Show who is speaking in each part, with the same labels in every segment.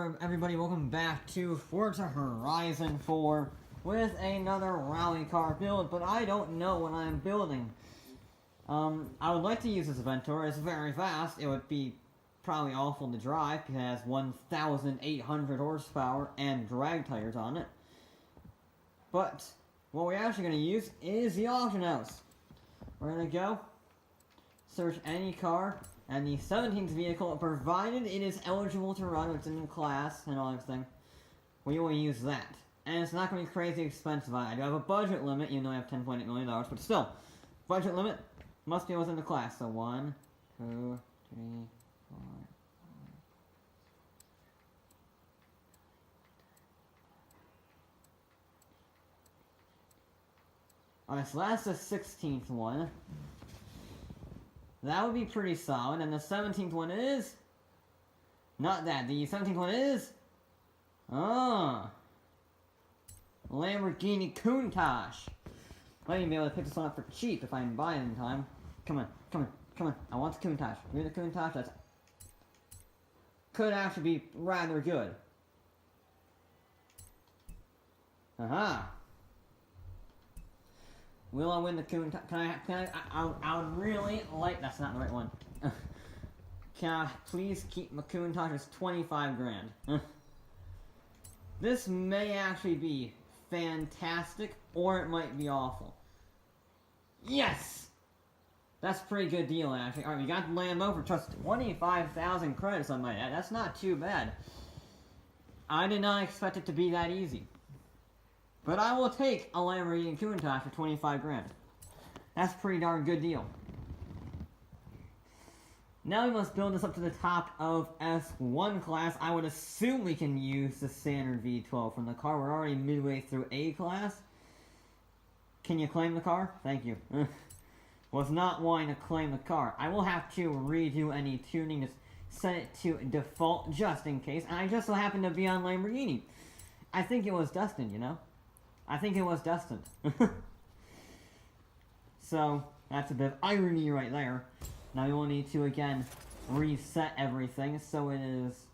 Speaker 1: Hello everybody, welcome back to Forza Horizon 4 with another rally car build, but I don't know what I'm building. I would like to use this Aventor. It's very fast. It would be probably awful to drive because it has 1,800 horsepower and drag tires on it. But what we're actually going to use is the auction house. We're going to go search any car and the 17th vehicle, provided it is eligible to run, it's in the class and all everything. We will use that. And it's not going to be crazy expensive. I do have a budget limit, even though I have $10.8 million, but still, budget limit must be within the class. So 1, 2, 3, 4, 5. Alright, so that's the 16th one. That would be pretty solid, and the 17th one is... Not that, the 17th one is... Lamborghini Countach. Might even be able to pick this one up for cheap if I can buy it in time. Come on, come on, come on. I want the Countach. Give me the Countach, that's... Could actually be rather good. Aha! Will I win the Countach? I would really like... That's not the right one. Can I please keep my Countach as 25 grand? This may actually be fantastic, or it might be awful. Yes! That's a pretty good deal, actually. Alright, we got the Lambo for just 25,000 credits on my ad. That's not too bad. I did not expect it to be that easy. But I will take a Lamborghini Countach for 25 grand. That's a pretty darn good deal. Now we must build this up to the top of S1 class. I would assume we can use the standard V12 from the car. We're already midway through A class. Can you claim the car? Thank you. Was not wanting to claim the car. I will have to redo any tuning to set it to default just in case. And I just so happen to be on Lamborghini. I think it was destined, you know? I think it was destined. So, that's a bit of irony right there. Now we will need to, again, reset everything so it is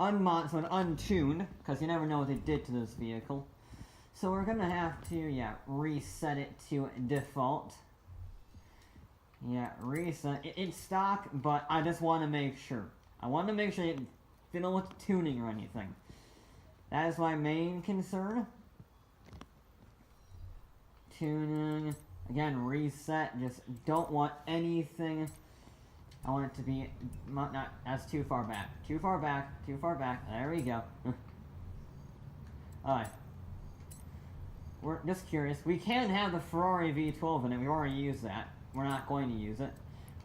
Speaker 1: untuned, because you never know what they did to this vehicle. So we're going to have to, yeah, reset it to default. Yeah, reset. It's stock, but I just want to make sure. I want to make sure it fiddle with tuning or anything. That is my main concern. Tuning, again, reset, just don't want anything. I want it to be, not, that's too far back, too far back, too far back, there we go. Alright. We're just curious, we can have the Ferrari V12 in it, we already used that. We're not going to use it.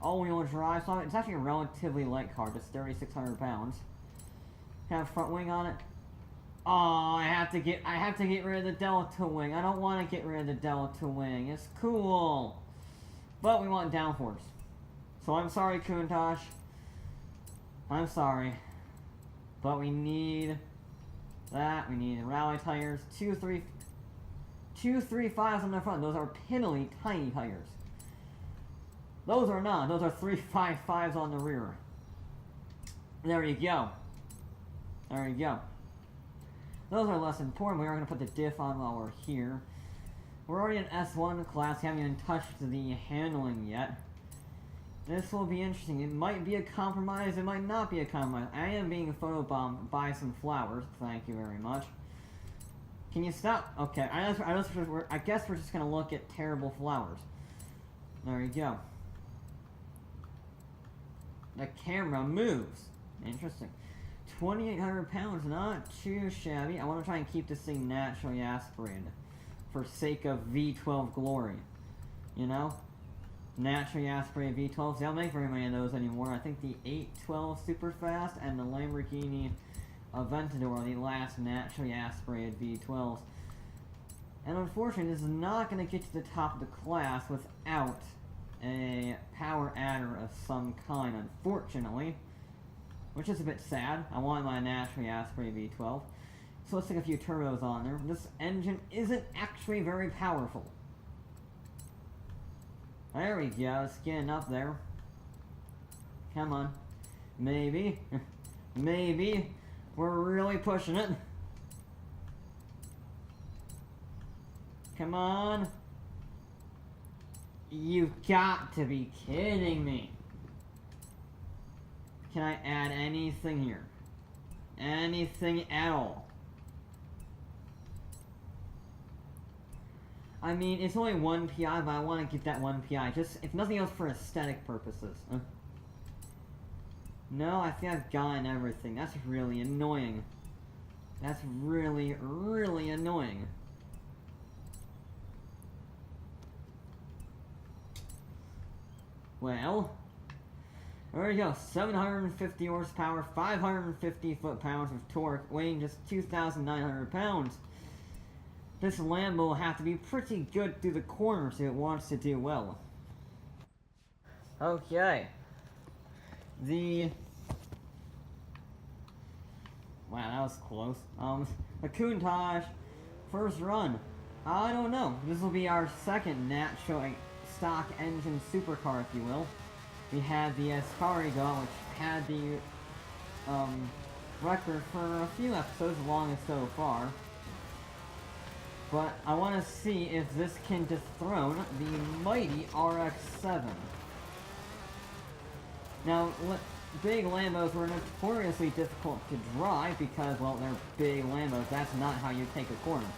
Speaker 1: All-wheel drive, so it's actually a relatively light car, just 3,600 pounds. Have front wing on it. Oh, I have to get rid of the Delta Wing. I don't want to get rid of the Delta Wing. It's cool. But we want downforce. So I'm sorry, Countach. I'm sorry. But we need that. We need rally tires. 235s on the front. Those are piddly tiny tires. Those are not. Those are 355s on the rear. There you go. There you go. Those are less important. We are going to put the diff on while we're here. We're already in S1 class. We haven't even touched the handling yet. This will be interesting. It might be a compromise. It might not be a compromise. I am being photobombed by some flowers. Thank you very much. Can you stop? Okay. I guess we're just going to look at terrible flowers. There you go. The camera moves. Interesting. 2,800 pounds, not too shabby. I want to try and keep this thing naturally aspirated for sake of V12 glory. You know? Naturally aspirated V12s. They don't make very many of those anymore. I think the 812 Superfast and the Lamborghini Aventador are the last naturally aspirated V12s. And unfortunately, this is not going to get to the top of the class without a power adder of some kind, unfortunately. Which is a bit sad. I want my naturally aspirated V12. So let's stick a few turbos on there. This engine isn't actually very powerful. There we go. It's getting up there. Come on. Maybe. Maybe. We're really pushing it. Come on. You've got to be kidding me. Can I add anything here? Anything at all? I mean, it's only 1 PI, but I want to get that 1 PI. Just, if nothing else, for aesthetic purposes. No, I think I've gotten everything. That's really annoying. That's really, really annoying. Well, there you go. 750 horsepower, 550 foot-pounds of torque, weighing just 2,900 pounds. This Lambo will have to be pretty good through the corners if it wants to do well. Okay. Wow, that was close. The Countach first run. I don't know. This will be our second natural stock engine supercar, if you will. We had the Espargaro, which had the record for a few episodes, longest so far. But I want to see if this can dethrone the mighty RX-7. Now, big Lambos were notoriously difficult to drive because, well, they're big Lambos. That's not how you take a corner.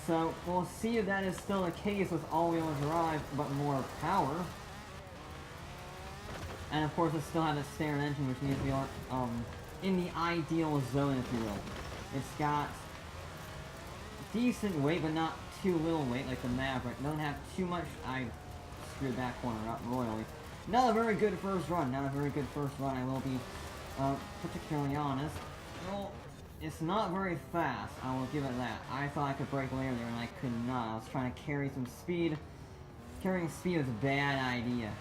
Speaker 1: So, we'll see if that is still the case with all-wheel drive, but more power. And of course, it still has a standard engine, which means we are in the ideal zone, if you will. It's got decent weight, but not too little weight, like the Maverick. Doesn't have too much. I screwed that corner up royally. Not a very good first run. Not a very good first run, I will be particularly honest. Well, it's not very fast, I will give it that. I thought I could brake later there, and I could not. I was trying to carry some speed. Carrying speed was a bad idea.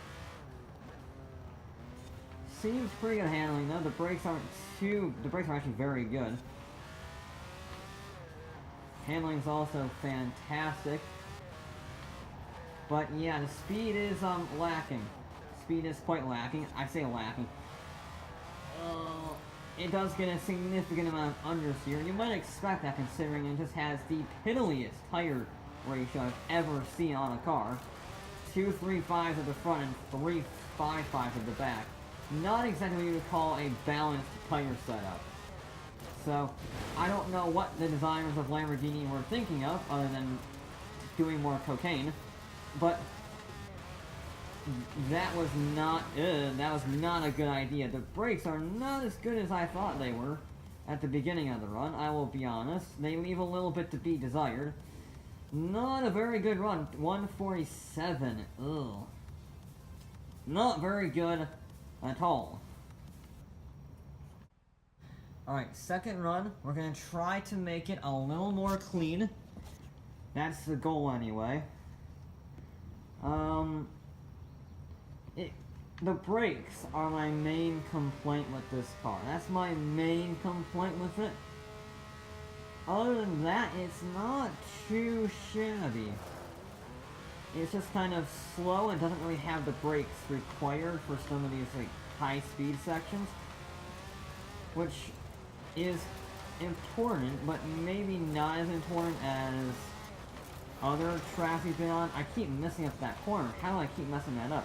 Speaker 1: Seems pretty good handling though. The brakes are actually very good. Handling's also fantastic. But yeah, the speed is lacking. Speed is quite lacking. I say lacking. It does get a significant amount of understeer. You might expect that, considering it just has the piddliest tire ratio I've ever seen on a car. 2 3.5s at the front and 3 5.5s at the back. Not exactly what you would call a balanced tire setup. So, I don't know what the designers of Lamborghini were thinking of, other than doing more cocaine, but that was not a good idea. The brakes are not as good as I thought they were at the beginning of the run, I will be honest. They leave a little bit to be desired. Not a very good run. 147. Ugh. Not very good at all. Alright, second run. We're gonna try to make it a little more clean. That's the goal anyway. The brakes are my main complaint with this car. That's my main complaint with it. Other than that, it's not too shabby. It's just kind of slow and doesn't really have the brakes required for some of these like high-speed sections, which is important, but maybe not as important as other tracks we've been on. I keep messing up that corner. How do I keep messing that up?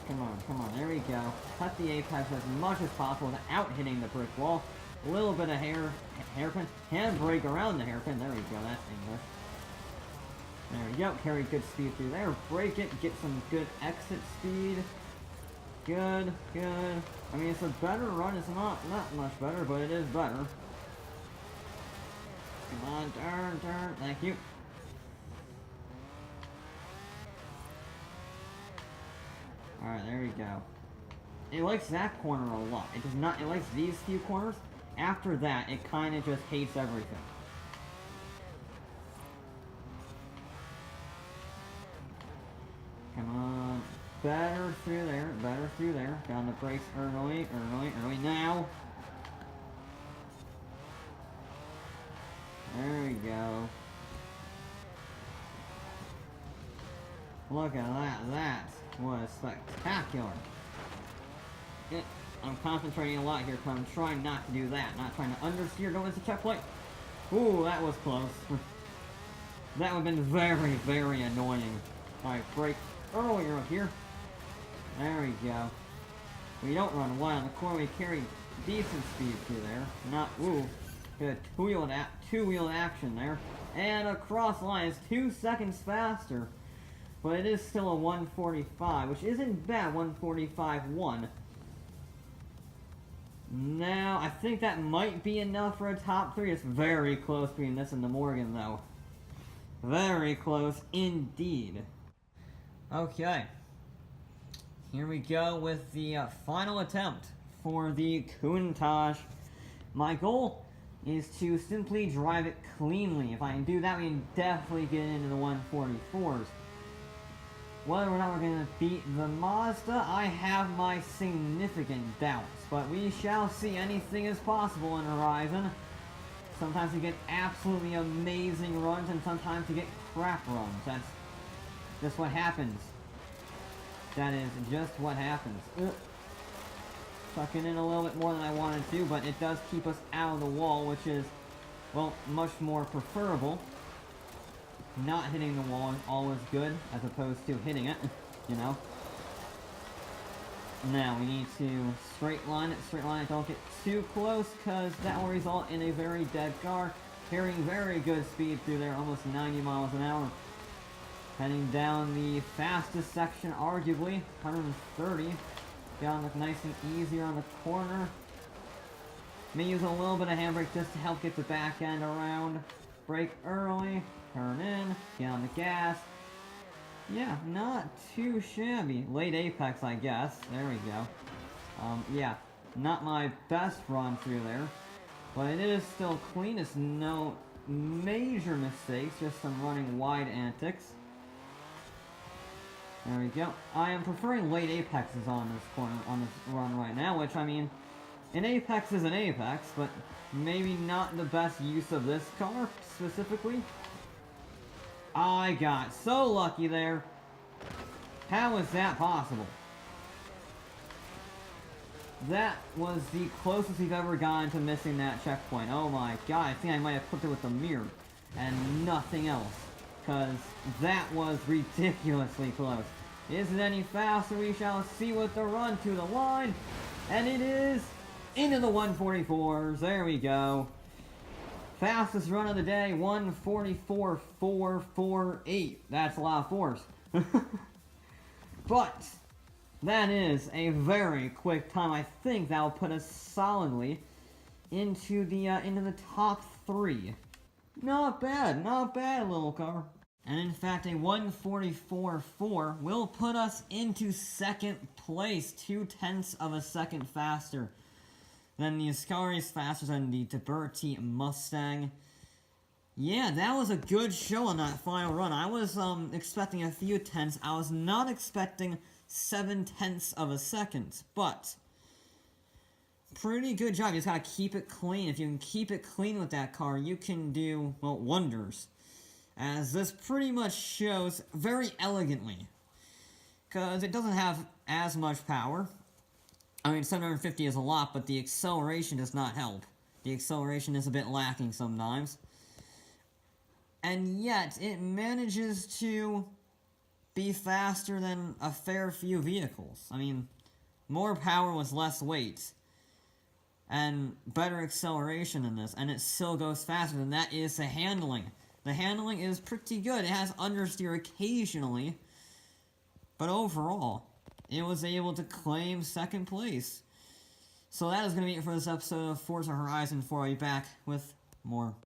Speaker 1: Come on, there we go. Cut the apex as much as possible without hitting the brick wall. A little bit of hairpin, handbrake around the hairpin. There we go, that's English. There we go, carry good speed through there. Brake it, get some good exit speed. Good. I mean, it's a better run. It's not much better, but it is better. Come on, turn. Thank you. Alright, there we go. It likes that corner a lot. It does not. It likes these few corners. After that, it kind of just hates everything. Come on. Better through there. Down the brakes early now. There we go. Look at that. was spectacular. I'm concentrating a lot here because I'm trying not to do that. Not trying to understeer, go into checkpoint. Ooh, that was close. That would have been very, very annoying. Alright, brake earlier up here. There we go. We don't run wide on the corner, we carry decent speed through there. Not, ooh, good two-wheel action there. And across line is 2 seconds faster. But it is still a 145, which isn't bad, 145.1. Now, I think that might be enough for a top 3. It's very close between this and the Morgan, though. Very close indeed. Okay. Here we go with the final attempt for the Countach. My goal is to simply drive it cleanly. If I can do that, we can definitely get into the 144s. Whether or not we're going to beat the Mazda, I have my significant doubts. But we shall see. Anything is possible in Horizon. Sometimes you get absolutely amazing runs, and sometimes you get crap runs. That's just what happens. That is just what happens. Sucking in a little bit more than I wanted to, but it does keep us out of the wall, which is, well, much more preferable. Not hitting the wall is always good, as opposed to hitting it, you know. Now, we need to straight line it, don't get too close, because that will result in a very dead car, carrying very good speed through there, almost 90 miles an hour. Heading down the fastest section, arguably, 130. Down look nice and easier on the corner. May use a little bit of handbrake just to help get the back end around. Brake early, turn in, get on the gas. Yeah, not too shabby. Late apex, I guess. There we go. Yeah, not my best run through there. But it is still clean. It's no major mistakes, just some running wide antics. There we go. I am preferring late apexes on this corner, on this run right now, which, I mean, an apex is an apex, but maybe not the best use of this car, specifically. I got so lucky there. How is that possible? That was the closest we've ever gotten to missing that checkpoint. Oh my god, I think I might have clipped it with the mirror and nothing else. Because that was ridiculously close. Is it any faster? We shall see with the run to the line. And it is into the 144s. There we go. Fastest run of the day, 144.448. That's a lot of fours. But that is a very quick time. I think that will put us solidly into the top 3. Not bad, little car. And in fact, a 144.4 will put us into second place, 0.2 of a second faster than the Ascari's faster than the Tiburti Mustang. Yeah, that was a good show on that final run. I was expecting a few tenths. I was not expecting 0.7 of a second, but pretty good job. You just gotta keep it clean. If you can keep it clean with that car, you can do, well, wonders. As this pretty much shows very elegantly. Because it doesn't have as much power. I mean, 750 is a lot, but the acceleration does not help. The acceleration is a bit lacking sometimes. And yet, it manages to be faster than a fair few vehicles. I mean, more power with less weight. And better acceleration in this, and it still goes faster than that is the handling. The handling is pretty good. It has understeer occasionally, but overall, it was able to claim second place. So that is going to be it for this episode of Forza Horizon 4. I'll be back with more.